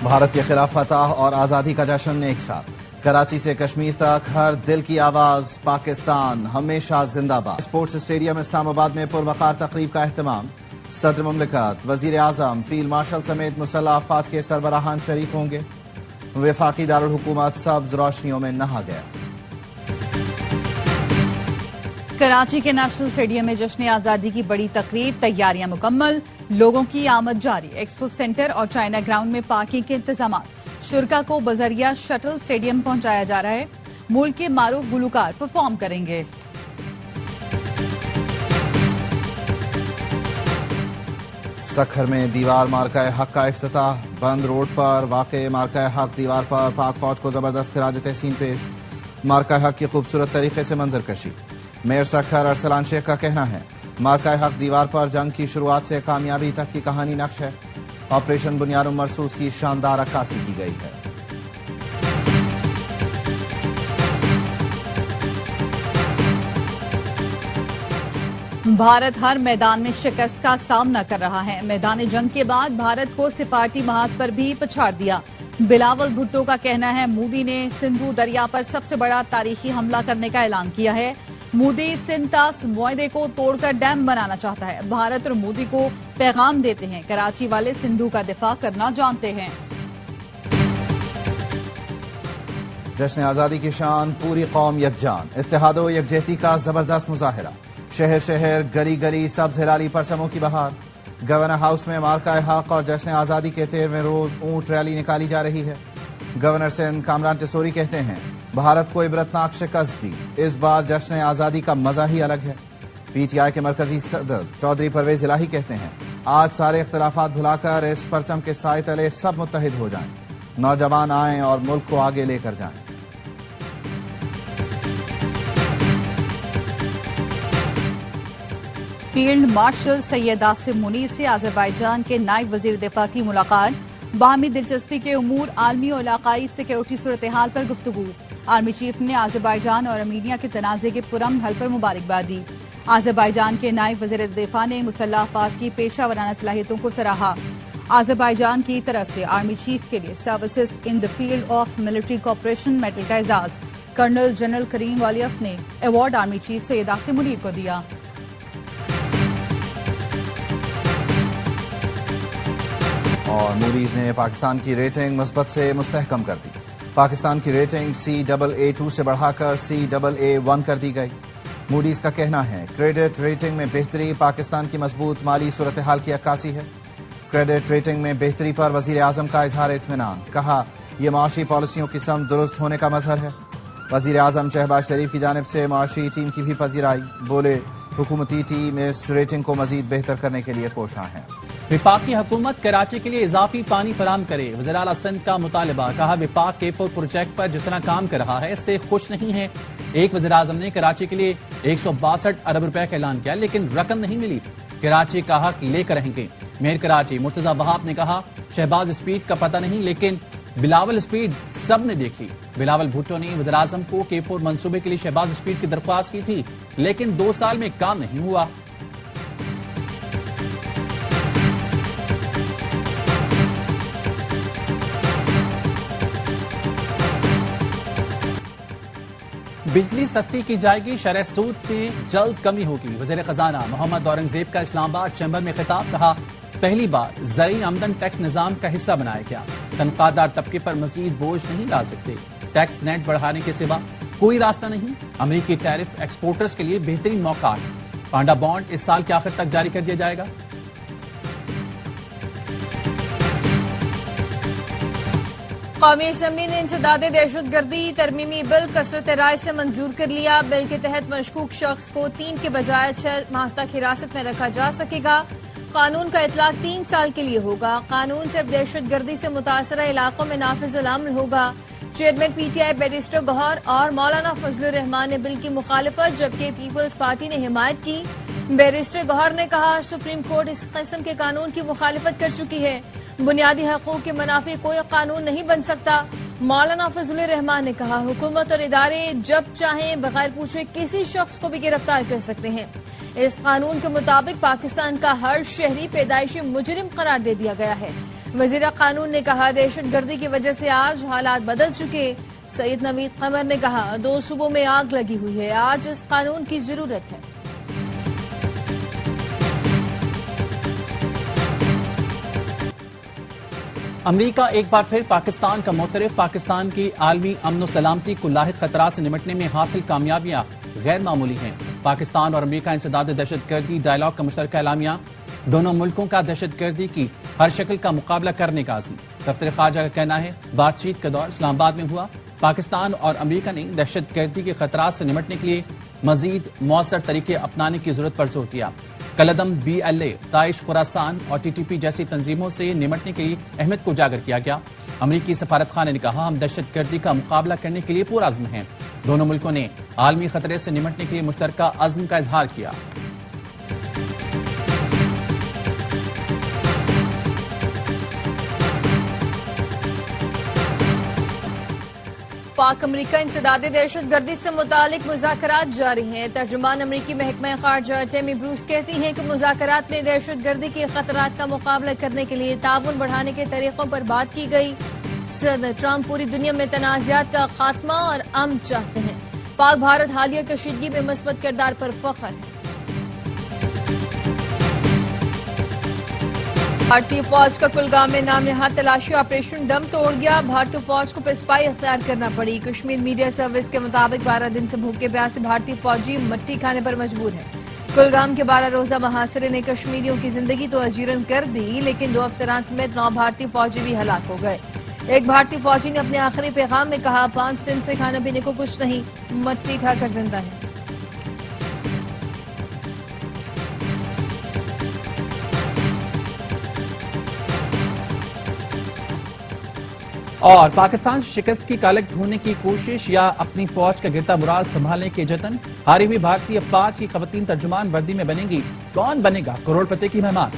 بھارت کے خلاف فتح اور آزادی کا جشن ایک ساتھ، کراچی سے کشمیر تک ہر دل کی آواز، پاکستان ہمیشہ زندہ باد۔ اسپورٹس اسٹیڈیم اسلام آباد میں پروقار تقریب کا اہتمام، صدر مملکت، وزیر اعظم، فیلڈ مارشل سمیت مسلح افواج کے سربراہان شریک ہوں گے۔ وفاقی دارالحکومت سبز روشنیوں میں نہا گیا۔ کراچی کے نیشنل اسٹیڈیم میں جشن آزادی کی بڑی تقریب، تیاریاں مکمل، لوگوں کی آمد جاری۔ ایکسپو سینٹر اور چائنا گراؤنڈ میں پارکنگ کے انتظامات، شرکا کو بذریعہ شٹل اسٹیڈیم پہنچایا جا رہا ہے۔ ملک کے معروف گلوکار پرفارم کریں گے۔ سکھر میں دیوار مارکہ حق کا افتتاح، بند روڈ پر واقع مارکہ حق دیوار پر پاک فوج کو زبردست خراج تحسین پیش۔ مارکہ حق کی خوبصورت طریقے سے منظر کشی۔ میئر سکھر ارسلان شیخ کا کہنا ہے، مارکہ حق دیوار پر جنگ کی شروعات سے کامیابی تک کی کہانی نقش ہے۔ آپریشن بنیاد مرصوص کی شاندار عکاسی کی گئی ہے۔ بھارت ہر میدان میں شکست کا سامنا کر رہا ہے۔ میدان جنگ کے بعد بھارت کو سفارتی محاذ پر بھی پچھاڑ دیا۔ بلاول بھٹو کا کہنا ہے، مودی نے سندھو دریا پر سب سے بڑا تاریخی حملہ کرنے کا اعلان کیا ہے۔ مودی سندھ طاس معاہدے کو توڑ کر ڈیم بنانا چاہتا ہے۔ بھارت اور مودی کو پیغام دیتے ہیں، کراچی والے سندھو کا دفاع کرنا جانتے ہیں۔ جشن آزادی کی شان، پوری قوم یکجان، اتحاد و یکجہتی کا زبردست مظاہرہ۔ شہر شہر گلی گلی سبز ہلالی پرچموں کی بہار۔ گورنر ہاؤس میں مارکہ حق اور جشن آزادی کے 13ویں روز اونٹ ریلی نکالی جا رہی ہے۔ گورنر سندھ کامران ٹسوری کہتے ہیں، بھارت کو عبرتناک شکست دی، اس بار جشن آزادی کا مزہ ہی الگ ہے۔ پی ٹی آئی کے مرکزی صدر چودھری پرویز الہی کہتے ہیں، آج سارے اختلافات بھلا کر اس پرچم کے سائے تلے سب متحد ہو جائیں، نوجوان آئیں اور ملک کو آگے لے کر جائیں۔ فیلڈ مارشل سید آصم منیر سے آذربائیجان کے نائب وزیر دفاع کی ملاقات، باہمی دلچسپی کے امور، عالمی اور علاقائی سیکورٹی صورتحال پر گفتگو۔ آرمی چیف نے آذربائیجان اور ارمینیا کے تنازع کے پرامن حل پر مبارکباد دی۔ آذربائیجان کے نائب وزیر دفاع نے مسلح افواج کی پیشہ ورانہ صلاحیتوں کو سراہا۔ آذربائیجان کی طرف سے آرمی چیف کے لیے services in the field of military cooperation medal کا اعزاز، کرنل جنرل کریم والیف نے award army chief Syed Asim Munir کو دیا۔ اور موڈیز نے پاکستان کی ریٹنگ مثبت سے مستحکم کر دی۔ پاکستان کی ریٹنگ CAA2 سے بڑھا کر CAA1 کر دی گئی۔ موڈیز کا کہنا ہے، کریڈٹ ریٹنگ میں بہتری پاکستان کی مضبوط مالی صورتحال کی عکاسی ہے۔ کریڈٹ ریٹنگ میں بہتری پر وزیر اعظم کا اظہار اطمینان، کہا یہ معاشی پالیسیوں کی سمت درست ہونے کا مظہر ہے۔ وزیر اعظم شہباز شریف کی جانب سے معاشی ٹیم کی بھی پذیرائی، بولے حکومتی ٹیم اس ریٹنگ کو مزید بہتر کرنے کے لیے کوشاں ہے۔ وفاقی حکومت کراچی کے لیے اضافی پانی فراہم کرے، وزیر اعلیٰ سندھ کا مطالبہ، کہا وفاق کے پروجیکٹ پر جس طرح کام کر رہا ہے اس سے خوش نہیں ہے۔ ایک وزیر اعظم نے کراچی کے لیے 162 ارب روپے کا اعلان کیا لیکن رقم نہیں ملی، کراچی کا حق لے کر رہیں گے۔ میئر کراچی مرتضی وہاب نے کہا، شہباز اسپیڈ کا پتہ نہیں لیکن بلاول اسپیڈ سب نے دیکھ لی۔ بلاول بھٹو نے وزیر اعظم کو K4 منصوبے کے لیے شہباز اسپیڈ کی درخواست کی تھی لیکن 2 سال میں کام نہیں ہوا۔ بجلی سستی کی جائے گی، شرح سود میں جلد کمی ہوگی۔ وزیر خزانہ محمد اورنگزیب کا اسلام آباد چیمبر میں خطاب، کہا پہلی بار زرعی آمدن ٹیکس نظام کا حصہ بنایا گیا، تنخواہ دار طبقے پر مزید بوجھ نہیں ڈال سکتے، ٹیکس نیٹ بڑھانے کے سوا کوئی راستہ نہیں۔ امریکی ٹیرف ایکسپورٹرز کے لیے بہترین موقع ہے، پانڈا بانڈ اس سال کے آخر تک جاری کر دیا جائے گا۔ قومی اسمبلی نے انسداد دہشت گردی ترمیمی بل کثرت رائے سے منظور کر لیا۔ بل کے تحت مشکوک شخص کو 3 کے بجائے 6 ماہ تک حراست میں رکھا جا سکے گا۔ قانون کا اطلاق 3 سال کے لیے ہوگا۔ قانون صرف دہشت گردی سے متاثرہ علاقوں میں نافذ العمل ہوگا۔ چیئرمین PTI بیرسٹر گوہر اور مولانا فضل الرحمان نے بل کی مخالفت جبکہ پیپلز پارٹی نے حمایت کی۔ بیرسٹر گوہر نے کہا، سپریم کورٹ اس قسم کے قانون کی مخالفت کر چکی ہے، بنیادی حقوق کے منافی کوئی قانون نہیں بن سکتا۔ مولانا فضل الرحمان نے کہا، حکومت اور ادارے جب چاہیں بغیر پوچھے کسی شخص کو بھی گرفتار کر سکتے ہیں۔ اس قانون کے مطابق پاکستان کا ہر شہری پیدائشی مجرم قرار دے دیا گیا ہے۔ وزیر قانون نے کہا دہشت گردی کی وجہ سے آج حالات بدل چکے. سید نوید قمر نے کہا 2 صوبوں میں آگ لگی ہوئی ہے, آج اس قانون کی ضرورت ہے. امریکہ ایک بار پھر پاکستان کا معترف. پاکستان کی عالمی امن و سلامتی کو لاحق خطرات سے نمٹنے میں حاصل کامیابیاں غیر معمولی ہیں. پاکستان اور امریکہ انسداد دہشت گردی ڈائیلاگ کا مشترکہ اعلامیہ. دونوں ملکوں کا دہشت گردی کی ہر شکل کا مقابلہ کرنے کا عزم. دفتر خارجہ کا کہنا ہے بات چیت کا دور اسلام آباد میں ہوا. پاکستان اور امریکہ نے دہشت گردی کے خطرات سے نمٹنے کے لیے مزید مؤثر طریقے اپنانے کی ضرورت پر زور دیا. کالعدم BLA, داعش, خراسان اور TTP جیسی تنظیموں سے نمٹنے کی اہمیت کو اجاگر کیا گیا. امریکی سفارت خانے نے کہا ہم دہشت گردی کا مقابلہ کرنے کے لیے پرعزم ہیں. دونوں ملکوں نے عالمی خطرے سے نمٹنے کے لیے مشترکہ عزم کا اظہار کیا. پاک امریکہ انسداد دہشت گردی سے متعلق مذاکرات جاری ہیں. ترجمان امریکی محکمہ خارجہ ٹیمی بروس کہتی ہیں کہ مذاکرات میں دہشت گردی کے خطرات کا مقابلہ کرنے کے لیے تعاون بڑھانے کے طریقوں پر بات کی گئی. صدر ٹرمپ پوری دنیا میں تنازعات کا خاتمہ اور امن چاہتے ہیں. پاک بھارت حالیہ کشیدگی میں مثبت کردار پر فخر ہے. بھارتی فوج کا کلگام میں نامنہاد تلاشی آپریشن دم توڑ گیا. بھارتی فوج کو پسپائی اختیار کرنا پڑی. کشمیر میڈیا سروس کے مطابق 12 دن سے بھوکے پیاسے بھارتی فوجی مٹی کھانے پر مجبور ہیں. کلگام کے 12 روزہ محاصرے نے کشمیریوں کی زندگی تو اجیرن کر دی, لیکن 2 افسران سمیت 9 بھارتی فوجی بھی ہلاک ہو گئے. ایک بھارتی فوجی نے اپنے آخری پیغام میں کہا 5 دن سے کھانے پینے کو کچھ نہیں, مٹی کھا کر زندہ ہے. اور پاکستان شکست کی کالک ڈھونڈنے کی کوشش یا اپنی فوج کا گرتا مرال سنبھالنے کے جتن. ہاری ہوئی بھارتی افواج کی خواتین ترجمان وردی میں بنیں گی. کون بنے گا کروڑ پتی کی مہمان؟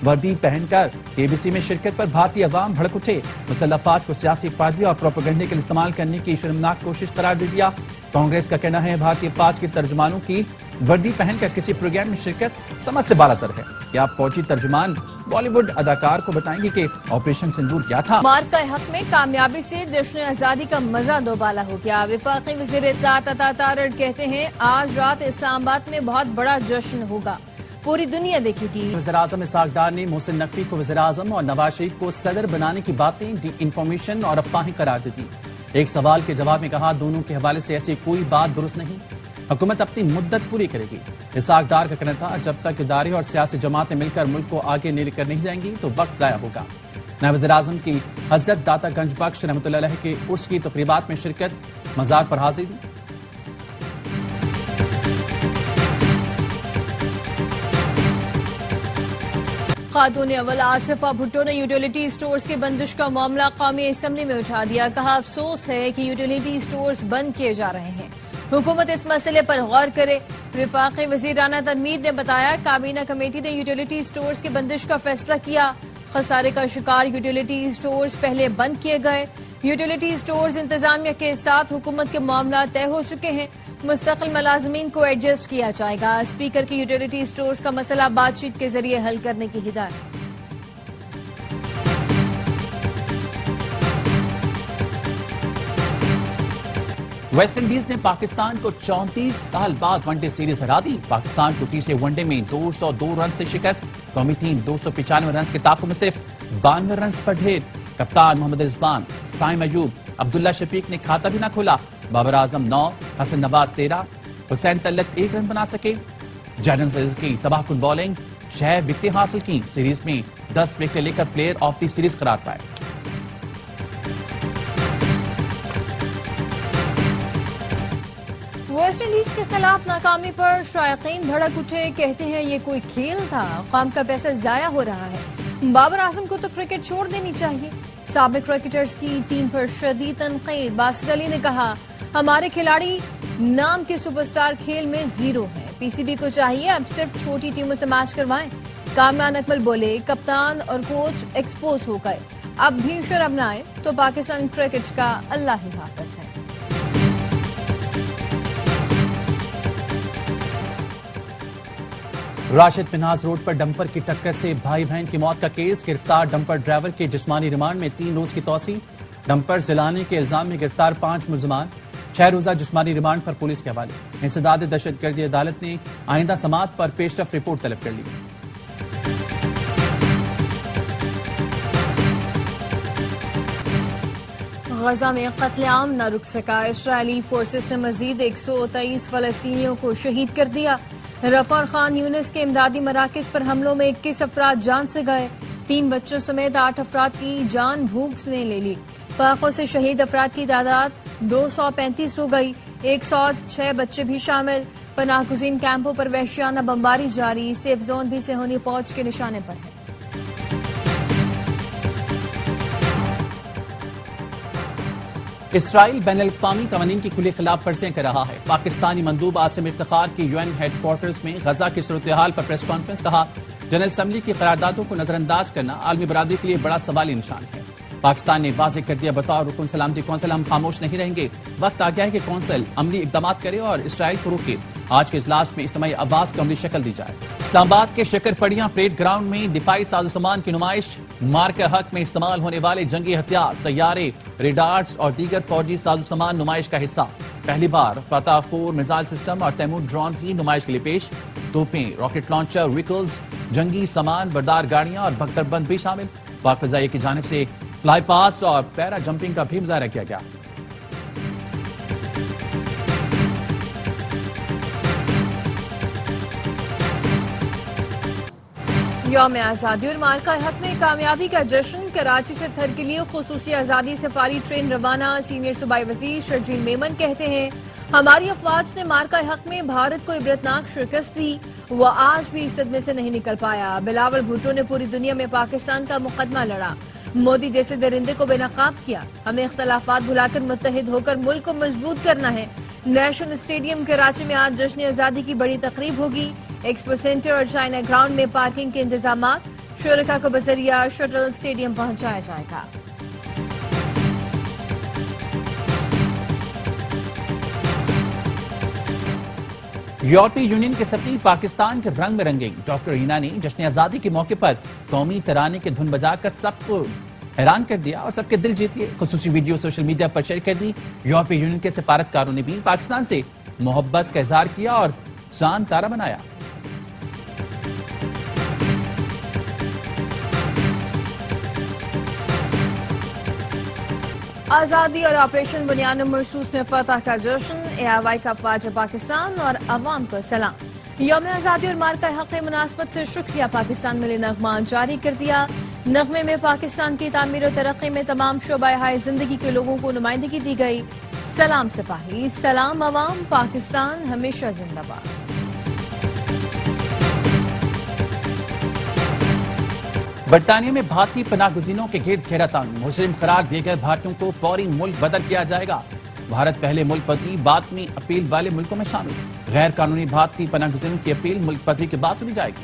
وردی پہن کر KBC میں شرکت پر بھارتی عوام بھڑک اٹھے. مسلح افواج کو سیاسی فائدے اور پروپیگنڈے کے لیے استعمال کرنے کی شرمناک کوشش قرار دے دیا. کانگریس کا کہنا ہے بھارتی افواج کے ترجمانوں کی وردی پہن کر کسی پروگرام میں شرکت سمجھ سے بالاتر ہے. یا فوجی ترجمان بالی ووڈ اداکار کو بتائیں گے کہ آپریشن سندور کیا تھا. مارکہ حق میں کامیابی سے جشن آزادی کا مزہ دوبالا ہو گیا. وفاقی وزیر اطلاعات عطا تارڑ کہتے ہیں آج رات اسلام آباد میں بہت بڑا جشن ہوگا, پوری دنیا دیکھے گی. وزیراعظم اسحاق ڈار نے محسن نقوی کو وزیراعظم اور نواز شریف کو صدر بنانے کی باتیں ڈی انفارمیشن اور افواہیں قرار دی. ایک سوال کے جواب میں کہا دونوں کے حوالے سے ایسی کوئی بات درست نہیں, حکومت اپنی مدت پوری کرے گی. اسحاق ڈار کا کہنا تھا جب تک ادارے اور سیاسی جماعتیں مل کر ملک کو آگے لے کر نہیں جائیں گی تو وقت ضائع ہوگا. نائب وزیراعظم کی حضرت داتا گنج بخش رحمۃ اللہ علیہ کے عرس کی تقریبات میں شرکت, مزار پر حاضری دی. خاتون اول آصفہ بھٹو نے یوٹیلیٹی اسٹورز کی بندش کا معاملہ قومی اسمبلی میں اٹھا دیا. کہا افسوس ہے کہ یوٹیلیٹی اسٹورز بند کیے جا رہے ہیں, حکومت اس مسئلے پر غور کرے. وفاقی وزیر رانا تنویر نے بتایا کابینہ کمیٹی نے یوٹیلیٹی اسٹورز کی بندش کا فیصلہ کیا. خسارے کا شکار یوٹیلیٹی اسٹورز پہلے بند کیے گئے. یوٹیلیٹی اسٹورز انتظامیہ کے ساتھ حکومت کے معاملات طے ہو چکے ہیں, مستقل ملازمین کو ایڈجسٹ کیا جائے گا. اسپیکر کی یوٹیلیٹی اسٹورز کا مسئلہ بات چیت کے ذریعے حل کرنے کی ہدایت. ویسٹ انڈیز نے پاکستان کو 34 سال بعد ون ڈے سیریز ہرا دی. پاکستان کو تیسرے ون ڈے میں 202 رن سے شکست. قومی ٹیم 295 رنز کے تعاقب میں صرف 92 رنز پر ڈھیر. کپتان محمد رضوان, سائم ایوب, عبداللہ شفیق نے کھاتا بھی نہ کھولا. بابر اعظم 9, حسن نواز 13, حسین طلت 1 رن بنا سکے. جیڈن سیریز کی تباہ کن بالنگ, 6 وکٹیں حاصل کی. سیریز میں 10 وکٹیں لے کر پلیئر آف دی سیریز قرار پائے. ویسٹ انڈیز کے خلاف ناکامی پر شائقین بھڑک اٹھے. کہتے ہیں یہ کوئی کھیل تھا, قوم کا پیسہ ضائع ہو رہا ہے. بابر اعظم کو تو کرکٹ چھوڑ دینی چاہیے. سابق کرکٹرز کی ٹیم پر شدید تنقید. باسط علی نے کہا ہمارے کھلاڑی نام کے سپر سٹار کھیل میں زیرو ہیں. PCB کو چاہیے اب صرف چھوٹی ٹیموں سے میچ کروائیں. کامران اکمل بولے کپتان اور کوچ ایکسپوز ہو گئے, اب بھی شرم نہ آئے تو پاکستان کرکٹ کا اللہ ہی حافظ ہے. راشد پنہاز روڈ پر ڈمپر کی ٹکر سے بھائی بہن کی موت کا کیس، گرفتار ڈمپر ڈرائیور کے جسمانی ریمانڈ میں 3 روز کی توسیع، ڈمپر جلانے کے الزام میں گرفتار 5 ملزمان، 6 روزہ جسمانی ریمانڈ پر پولیس کے حوالے۔ انسداد دہشت گردی عدالت نے آئندہ سماعت پر پیشرفت رپورٹ طلب کر لی۔ غزہ میں قتل عام نہ رک سکا، اسرائیلی فورسز نے مزید 123 فلسطینیوں کو شہید کر دیا۔ رفح اور خان یونس کے امدادی مراکز پر حملوں میں 21 افراد جان سے گئے، 3 بچوں سمیت 8 افراد کی جان بھوک نے لے لی۔ فاقوں سے شہید افراد کی تعداد 235 ہو گئی، 106 بچے بھی شامل۔ پناہ گزین کیمپوں پر وحشیانہ بمباری جاری، سیف زون بھی صہیونی فوج کے نشانے پر ہے۔ اسرائیل بین الاقوامی قوانین کی کھلی خلاف ورزیاں کر رہا ہے۔ پاکستانی مندوب عاصم افتخار کی UN ہیڈ کوارٹرز میں غزہ کی صورتحال پر پریس کانفرنس، کہا جنرل اسمبلی کی قراردادوں کو نظر انداز کرنا عالمی برادری کے لیے بڑا سوالی نشان ہے۔ پاکستان نے واضح کر دیا بطور رکن سلامتی کونسل ہم خاموش نہیں رہیں گے، وقت آ گیا ہے کہ کونسل عملی اقدامات کرے اور اسرائیل کو روکے۔ آج کے اجلاس میں اجتماعی آواز کو عملی شکل دی جائے۔ اسلام آباد کے شکر پڑیاں پریڈ گراؤنڈ میں دفاعی سازوسامان کی نمائش، مارکہ حق میں استعمال ہونے والے جنگی ہتھیار، طیارے، ریڈارز اور دیگر فوجی سازوسامان نمائش کا حصہ۔ پہلی بار فتح 4 میزائل سسٹم اور تیمور ڈرون بھی نمائش کے لیے پیش، توپیں، راکٹ لانچر، وہیکلز، جنگی سامان بردار گاڑیاں اور بختر بند بھی شامل۔ پاک فضائیہ کی جانب سے فلائی پاس اور پیرا جمپنگ کا بھی مظاہرہ کیا گیا۔ یوم آزادی اور مارکہ حق میں کامیابی کا جشن، کراچی سے تھر کے لیے خصوصی آزادی سفاری ٹرین روانہ۔ سینئر صوبائی وزیر شرجیل میمن کہتے ہیں ہماری افواج نے مارکہ حق میں بھارت کو عبرتناک شکست دی، وہ آج بھی اس صدمے سے نہیں نکل پایا۔ بلاول بھٹو نے پوری دنیا میں پاکستان کا مقدمہ لڑا، مودی جیسے درندے کو بے نقاب کیا۔ ہمیں اختلافات بھلا کر متحد ہو کر ملک کو مضبوط کرنا ہے۔ نیشنل اسٹیڈیم کراچی میں آج جشن آزادی کی بڑی تقریب ہوگی۔ ایکسپو سینٹر اور چائنا گراؤنڈ میں پارکنگ کے انتظامات، شرکاء کو بذریعہ شٹل اسٹیڈیم پہنچایا جائے گا۔ یورپی یونین کے سفیر پاکستان کے رنگ میں رنگیں، ڈاکٹر رینا نے جشن آزادی کے موقع پر قومی ترانے کی دھن بجا کر سب کو حیران کر دیا اور سب کے دل جیت لیے۔ خصوصی ویڈیو سوشل میڈیا پر شیئر کر دی۔ یورپی یونین کے سفارتکاروں نے بھی پاکستان سے محبت کا اظہار کیا اور چاند تارا بنایا۔ آزادی اور آپریشن بنیاد مرصوص میں فتح کا جشن، AIY کا افواج پاکستان اور عوام کو سلام۔ یوم آزادی اور مارکہ حق کی مناسبت سے شکریہ پاکستان میں نغمہ جاری کر دیا۔ نغمے میں پاکستان کی تعمیر و ترقی میں تمام شعبۂ حیاتِ زندگی کے لوگوں کو نمائندگی دی گئی۔ سلام سپاہی، سلام عوام، پاکستان ہمیشہ زندہ باد۔ برطانیہ میں بھارتی پناہ گزینوں کے گرد گھیرا تنگ، مجرم قرار دیے گئے بھارتیوں کو فوری ملک بدر کیا جائے گا۔ بھارت پہلے ملک بدری بعد میں اپیل والے ملکوں میں شامل، غیر قانونی بھارتی پناہ گزینوں کی اپیل ملک بدری کے بعد سنی جائے گی۔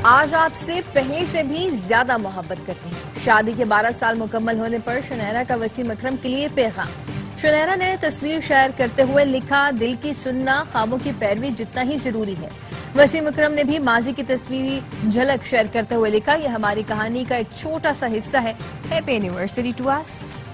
آج آپ سے پہلے سے بھی زیادہ محبت کرتے ہیں۔ شادی کے 12 سال مکمل ہونے پر شنیرا کا وسیم اکرم کے لیے پیغام۔ شنیرا نے تصویر شیئر کرتے ہوئے لکھا، دل کی سننا خوابوں کی پیروی جتنا ہی ضروری ہے۔ وسیم اکرم نے بھی ماضی کی تصویری جھلک شیئر کرتے ہوئے لکھا، یہ ہماری کہانی کا ایک چھوٹا سا حصہ ہے۔ Happy anniversary to us.